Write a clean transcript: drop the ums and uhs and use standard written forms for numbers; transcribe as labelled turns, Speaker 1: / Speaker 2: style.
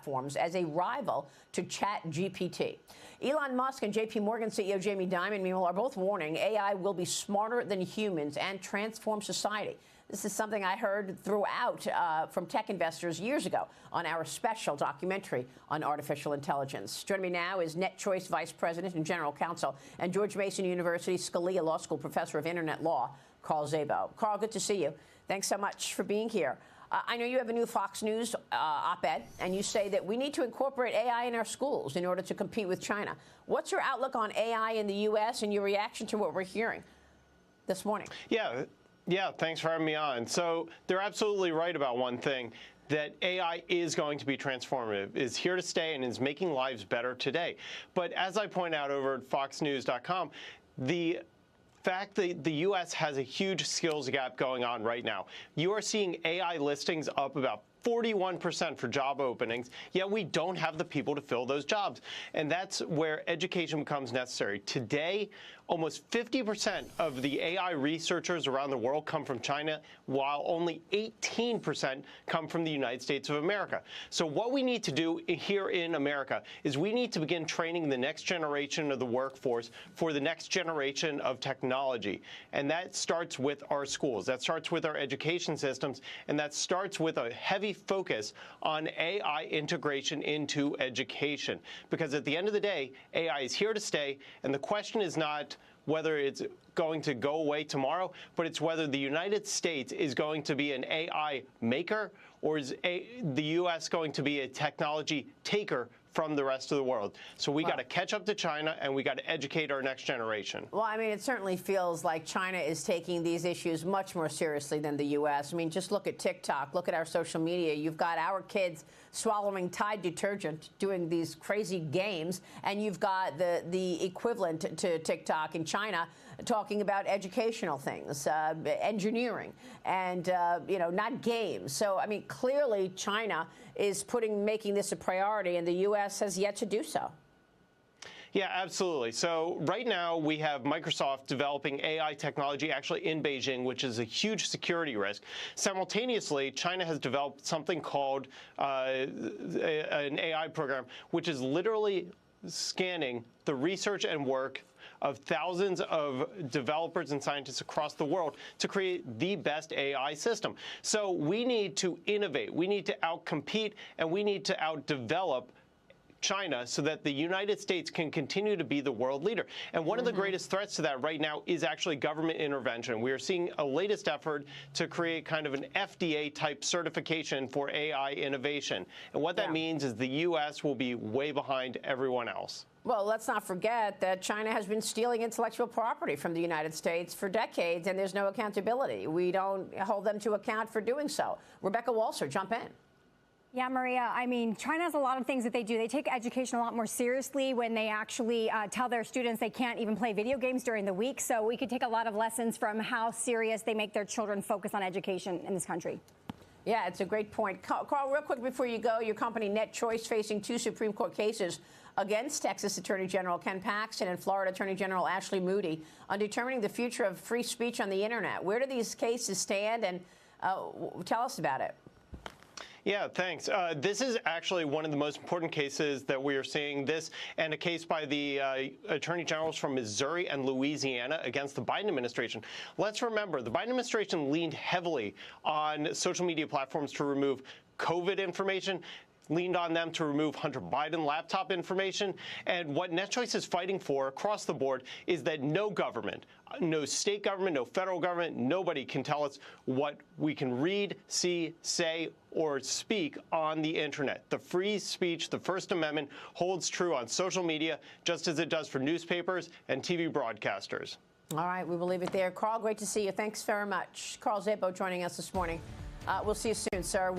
Speaker 1: platforms as a rival to ChatGPT. Elon Musk and JP Morgan CEO Jamie Dimon, meanwhile, are both warning AI will be smarter than humans and transform society. This is something I heard throughout from tech investors years ago on our special documentary on artificial intelligence. Joining me now is NetChoice Vice President and General Counsel and George Mason University Scalia Law School Professor of Internet Law, Carl Szabo. Carl, good to see you. Thanks so much for being here. I know you have a new Fox News op-ed, and you say that we need to incorporate AI in our schools in order to compete with China. What's your outlook on AI in the U.S. and your reaction to what we're hearing this morning?
Speaker 2: Yeah, thanks for having me on. So they're absolutely right about one thing, that AI is going to be transformative, is here to stay, and is making lives better today. But as I point out over at foxnews.com, the fact that the U.S. has a huge skills gap going on right now. You are seeing AI listings up about 41% for job openings, yet we don't have the people to fill those jobs. And that's where education becomes necessary. Today, almost 50% of the AI researchers around the world come from China, while only 18% come from the United States of America. So what we need to do here in America is we need to begin training the next generation of the workforce for the next generation of technology. And that starts with our schools. That starts with our education systems. And that starts with a heavy focus on AI integration into education. Because at the end of the day, AI is here to stay. And the question is not whether it's going to go away tomorrow, but it's whether the United States is going to be an AI maker, or is the U.S. going to be a technology taker from the rest of the world. So we got to catch up to China, and we got to educate our next generation.
Speaker 1: Well, I mean, it certainly feels like China is taking these issues much more seriously than the U.S. I mean, just look at TikTok, look at our social media. You've got our kids swallowing Tide detergent, doing these crazy games, and you've got the equivalent to TikTok in China talking about educational things, engineering, and, not games. So, I mean, clearly China is making this a priority, and the U.S. has yet to do so.
Speaker 2: Yeah, absolutely. So right now we have Microsoft developing AI technology actually in Beijing, which is a huge security risk. Simultaneously, China has developed something called an AI program, which is literally scanning the research and work of thousands of developers and scientists across the world to create the best AI system. So we need to innovate, we need to outcompete, and we need to outdevelop China so that the United States can continue to be the world leader. And one of the greatest threats to that right now is actually government intervention. We are seeing a latest effort to create kind of an FDA-type certification for AI innovation. And what that means is the U.S. will be way behind everyone else.
Speaker 1: Well, let's not forget that China has been stealing intellectual property from the United States for decades, and there's no accountability. We don't hold them to account for doing so. Rebecca Walser, jump in.
Speaker 3: Yeah, Maria, I mean, China has a lot of things that they do. They take education a lot more seriously when they actually tell their students they can't even play video games during the week. So we could take a lot of lessons from how serious they make their children focus on education in this country.
Speaker 1: Yeah, it's a great point. Carl, real quick before you go, your company NetChoice facing 2 Supreme Court cases against Texas Attorney General Ken Paxton and Florida Attorney General Ashley Moody on determining the future of free speech on the Internet. Where do these cases stand, and tell us about it?
Speaker 2: Yeah, thanks. This is actually one of the most important cases that we are seeing. This and a case by the attorney generals from Missouri and Louisiana against the Biden administration. Let's remember, the Biden administration leaned heavily on social media platforms to remove COVID information, leaned on them to remove Hunter Biden laptop information. And what NetChoice is fighting for across the board is that no government, no state government, no federal government, nobody can tell us what we can read, see, say, or speak on the internet. The free speech, the First Amendment, holds true on social media, just as it does for newspapers and TV broadcasters.
Speaker 1: All right, we will leave it there. Carl, great to see you. Thanks very much. Carl Szabo joining us this morning. We'll see you soon, sir.